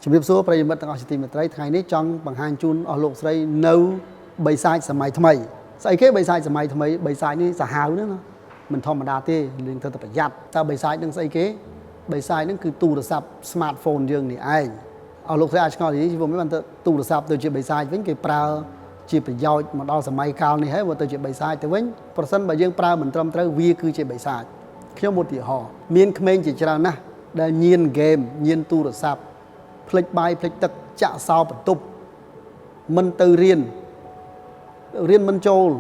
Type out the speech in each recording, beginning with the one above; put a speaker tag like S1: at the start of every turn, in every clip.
S1: ជំរាបសួរប្រិយមិត្តទាំងអស់ជាទីមេត្រីថ្ងៃនេះចង់បង្ហាញជូនអស់លោកស្រីនៅបិសាចសម័យថ្មីស្អីគេបិសាចសម័យថ្មីបិសាចនេះសាហាវហ្នឹងណាមិនធម្មតាទេយើងត្រូវតែប្រយ័ត្នតើបិសាចនឹងស្អីគេបិសាចនឹងគឺទូរស័ព្ទ smartphone យើងនេះឯងអស់លោកស្រីអាចឆ្ងល់និយាយខ្ញុំមិនបានទៅទូរស័ព្ទទៅជាបិសាចវិញគេប្រើជាប្រយោជន៍មកដល់សម័យកាលនេះហើយមកទៅជាបិសាចទៅវិញប្រសិនបើយើងប្រើមិនត្រឹមត្រូវវាគឺជាបិសាចខ្ញុំឧទាហរណ៍មានក្មេងជាច្រើនណាស់ដែលញៀនហ្គេមញៀនទូរស័ព្ទភ្លេចបាយភ្លេចទឹកចាក់សោបន្ទប់មិនទៅរៀនមិនចូល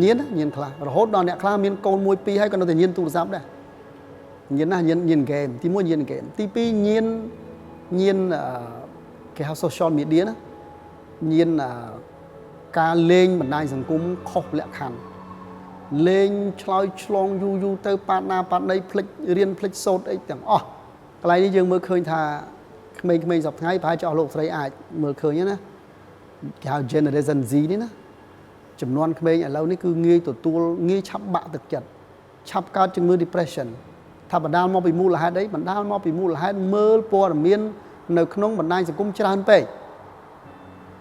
S1: ញៀនខ្លះរហូតដល់អ្នកខ្លះមានកូន1 2ហើយក៏នៅតែញៀនទូរស័ព្ទដែរញៀនណាញៀនហ្គេមទី1ញៀនហ្គេមទី2ញៀនគេហៅ social media ណាញៀនការលេងបណ្ដាញសង្គមខុសលក្ខខណ្ឌលេងឆ្លើយឆ្លងយូរទៅប៉ាត់ណាប៉ាត់ណីភ្លេចរៀនភ្លេចសូត្រអីទាំងអស់កន្លែងនេះយើងមើលឃើញថាក្មេងៗសប្តាហ៍ថ្ងៃប្រហែលជាអស់លោកស្រីអាចមើលឃើញណាគេហៅ Generation Z នេះណាចំនួនក្មេងឥឡូវនេះគឺងាយទទួលងាយឆាប់បាក់ទឹកចិត្តឆាប់កើតជំងឺ depression ថាបណ្ដាលមកពីមូលហេតុអីបណ្ដាលមកពីមូលហេតុមើលព័ត៌មាននៅក្នុងបណ្ដាញសង្គមច្រើនពេក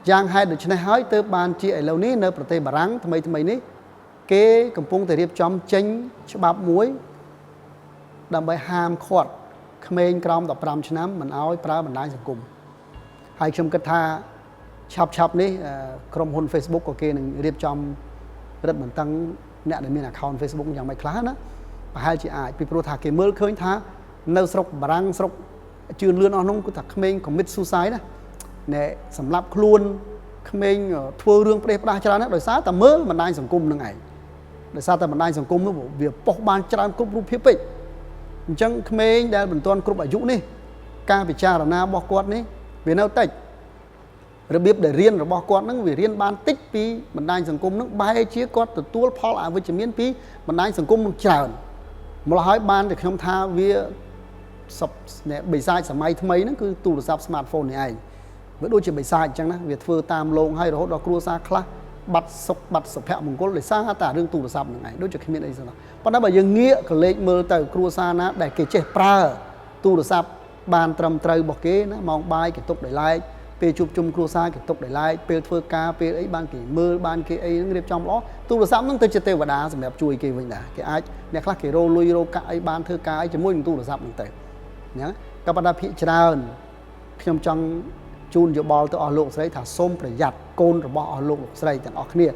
S1: យ៉ាងហេតុដូច្នេះហើយទើបបានជាឥឡូវនេះនៅប្រទេសបារាំងថ្មីនេះគេកំពុងតែរៀបចំចេញច្បាប់មួយដើម្បីហាមឃាត់ក្មេងក្រោម15ឆ្នាំមិនឲ្យប្រើបណ្ដាញសង្គមហើយខ្ញុំគិតថាឆាប់នេះក្រុមហ៊ុន Facebook ក៏គេនឹងរៀបចំរឹតបន្តឹងអ្នកដែលមាន account Facebook យ៉ាងម៉េចខ្លះណាប្រហែលជាអាចពីព្រោះថាគេមើលឃើញថានៅស្រុកបារាំងស្រុកជឿនលឿនអស់នោះគឺថាក្មេង commit suicide ណាណែសម្រាប់ខ្លួនក្មេងធ្វើរឿងផ្ដេសផ្ដាស់ច្រើនណាស់ដោយសារតែមើលបណ្ដាញសង្គមនឹងឯងដោយសារតែបណ្ដាញសង្គមនោះវាប៉ុសបានច្រើនគ្រប់រូបភាពពេកអញ្ចឹងក្មេងដែលមិនទាន់គ្រប់អាយុនេះការពិចារណារបស់គាត់នេះវានៅតិចរបៀបដែលរៀនរបស់គាត់នឹងវារៀនបានតិចពីបណ្ដាញសង្គមនឹងបែរជាគាត់ទទួលផលអវិជ្ជមានពីបណ្ដាញសង្គមនឹងច្រើនម្ល៉េះហើយបានតែខ្ញុំថាវាបិសាចសម័យថ្មីហ្នឹងគឺទូរស័ព្ទ smartphone នេះឯងវាដូចជាបិសាចអញ្ចឹងណាវាធ្វើតាមលងហើយរហូតដល់គ្រួសារខ្លះបាត់សុខបាត់សុភមង្គលដោយសារតែរឿងទូរស័ព្ទហ្នឹងឯងដូចជាគ្មានអីសោះប៉ុន្តែបើយើងងាកក៏លេចមើលទៅគ្រួសារណាដែលគេចេះប្រើទូរស័ព្ទបានត្រឹមត្រូវរបស់គេណាម៉ោងបាយគេទុកដោយឡែកពេលជួបជុំគ្រួសារគេទុកដោយឡែកពេលធ្វើការពេលអីបានគេមើលបានគេអីហ្នឹងរៀបចំល្អទូរស័ព្ទហ្នឹងទៅជាទេវតាសម្រាប់ជួយគេវិញដែរគេអាចអ្នកខ្លះគេរលុយរកាក់អីបានធ្វើការអីជាមួយនឹងទូរស័ព្ទហ្នឹងទៅណាក៏ប៉ុន្តែភាគច្រើនខ្ញុំចង់ជូនយោបល់ទៅអស់លោកស្រីថាសូមប្រយ័ត្នកូនរបស់អស់លោកស្រីទាំងអស់គ្នា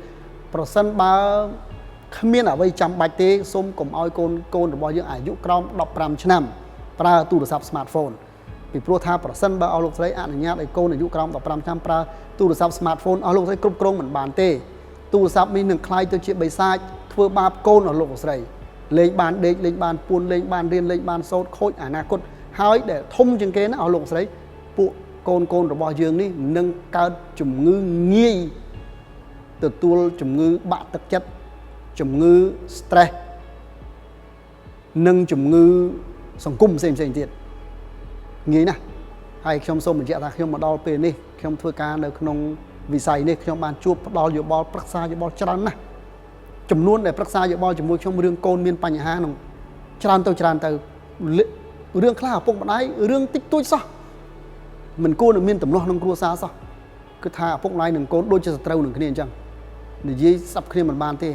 S1: ប្រសិនបើគ្មានអ្វីចាំបាច់ទេសូមកុំឲ្យកូនរបស់យើងអាយុក្រោម15ឆ្នាំប្រើទូរស័ព្ទ smartphone ពីព្រោះថាប្រសិនបើអស់លោកស្រីអនុញ្ញាតឲ្យកូនអាយុក្រោម15ឆ្នាំប្រើទូរស័ព្ទ smartphone អស់លោកស្រីគ្រប់គ្រងមិនបានទេទូរស័ព្ទនេះនឹងคล้ายទៅជាបិសាចធ្វើបាបកូនអស់លោកស្រីលេងបានដេកលេងបានពួនលេងបានរៀនលេងបានសូត្រខូចអនាគតហើយដែលធំជាងគេណាអស់លោកស្រីពួកកូនរបស់យើងនេះនឹងកើតជំងឺងាយទទួលជំងឺបាក់ទឹកចិត្តជំងឺ stress និងជំងឺសង្គមផ្សេងទៀតងាយណាស់ហើយខ្ញុំសូមបញ្ជាក់ថាខ្ញុំមកដល់ពេលនេះខ្ញុំធ្វើការនៅក្នុងវិស័យនេះខ្ញុំបានជួបផ្ដល់យោបល់ប្រឹក្សាយោបល់ច្រើនណាស់ចំនួនដែលប្រឹក្សាយោបល់ជាមួយខ្ញុំរឿងកូនមានបញ្ហាក្នុងច្រើនទៅរឿងខ្លះឪពុកម្ដាយរឿងតិចតួចសោះមិនគួរនឹងមានទំនាស់ក្នុងគ្រួសារសោះគឺថាឪពុកម្ដាយនិងកូនដូចជាសត្រូវនឹងគ្នាអញ្ចឹងនិយាយស្ដាប់គ្នាមិនបានទេ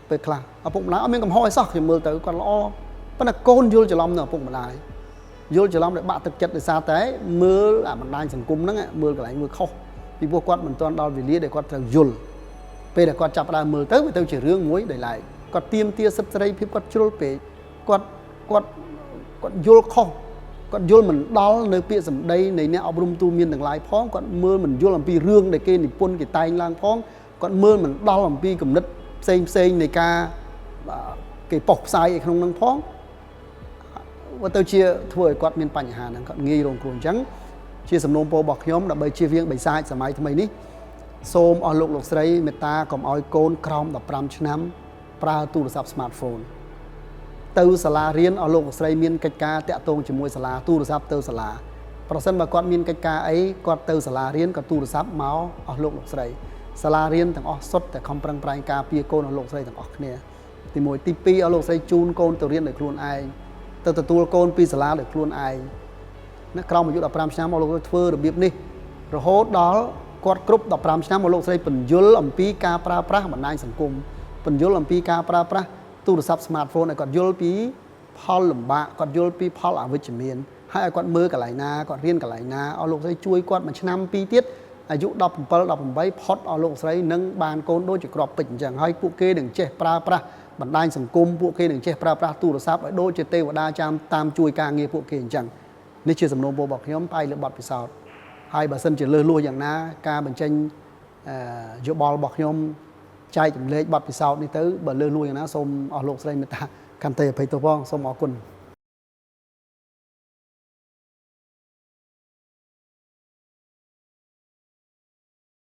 S1: ពេលខ្លះឪពុកម្ដាយអត់មានកំហុសអីសោះខ្ញុំមើលទៅគាត់ល្អប៉ុន្តែកូនយល់ច្រឡំនៅឪពុកម្ដាយយល់ច្រឡំដែលបាក់ទឹកចិត្តដោយសារតែមើលអាបណ្ដាញសង្គមហ្នឹងមើលកន្លែងមើលខុសពីព្រោះគាត់មិនទាន់ដល់វេលាដែលគាត់ត្រូវយល់ពេលដែលគាត់ចាប់ផ្ដើមមើលទៅវាទៅជារឿងមួយដែលឡែកគាត់ទាមទារសិទ្ធិសេរីភាពគាត់ជ្រុលពេកគាត់យល់ខុសគាត់យល់មិនដល់នៅពាក្យសម្ដីនៃអ្នកអប់រំទូមានទាំងឡាយផងគាត់មើលមិនយល់អំពីរឿងដែលគេនិពន្ធគេតែងឡើងផងគាត់មើលមិនដល់អំពីគំនិតផ្សេងនៃការគេប៉ុសផ្សាយក្នុងនឹងផងវាទៅជាធ្វើឲ្យគាត់មានបញ្ហាហ្នឹងគាត់ងាយរងគ្រោះអញ្ចឹងជាសំណូមពររបស់ខ្ញុំដើម្បីជៀសវាងបិសាចសម័យថ្មីនេះសូមអស់លោកស្រីមេត្តាកុំឲ្យកូនក្រោម15ឆ្នាំប្រើទូរស័ព្ទ smartphone ទៅសាលារៀនអស់លោកស្រីមានកិច្ចការតាក់ទងជាមួយសាលាទូរស័ព្ទទៅសាលាប្រសិនបើគាត់មានកិច្ចការអីគាត់ទៅសាលារៀនក៏ទូរស័ព្ទមកអស់លោកស្រីសាលារៀនទាំងអស់សុទ្ធតែខំប្រឹងប្រែងការពារកូនអស់លោកស្រីទាំងអស់គ្នាទី1ទី2អស់លោកស្រីជូនកូនទៅរៀនដោយខ្លួនឯងទៅទទួលកូនពីសាលាដោយខ្លួនឯង ណាក្រោមអាយុ15ឆ្នាំមកលោកធ្វើរបៀបនេះរហូតដល់គាត់គ្រប់15ឆ្នាំមកលោកស្រីបញ្យលអំពីការប្រើប្រាស់បណ្ដាញសង្គមបញ្យលអំពីការប្រើប្រាស់ទូរស័ព្ទ smartphone ឲ្យគាត់យល់ពីផលលំបាកគាត់យល់ពីផលអវិជ្ជមានហើយឲ្យគាត់មើលកន្លែងណាគាត់រៀនកន្លែងណាឲ្យលោកស្រីជួយគាត់មួយឆ្នាំពីរទៀតអាយុ17 18ផុតឲ្យលោកស្រីនឹងបានកូនដូចជាក្របពេជ្រអញ្ចឹងហើយពួកគេនឹងចេះប្រើប្រាស់បណ្ដាញសង្គមពួកគេនឹងចេះប្រើប្រាស់ទូរស័ព្ទឲ្យដូចជាទេវតាតាមជួយការងារពួកគេអញ្ចឹងនេះជាសំណូមពររបស់ខ្ញុំផ្អែកលើបទពិសោធន៍ហើយបើសិនជាលើសលួសយ៉ាងណាការបញ្ចេញយោបល់របស់ខ្ញុំចែកចម្លែកបទពិសោធន៍នេះទៅបើលើសលួសយ៉ាងណាសូមអស់លោកស្រីមេត្តាខន្តីអភ័យទោសផងសូមអរគុណ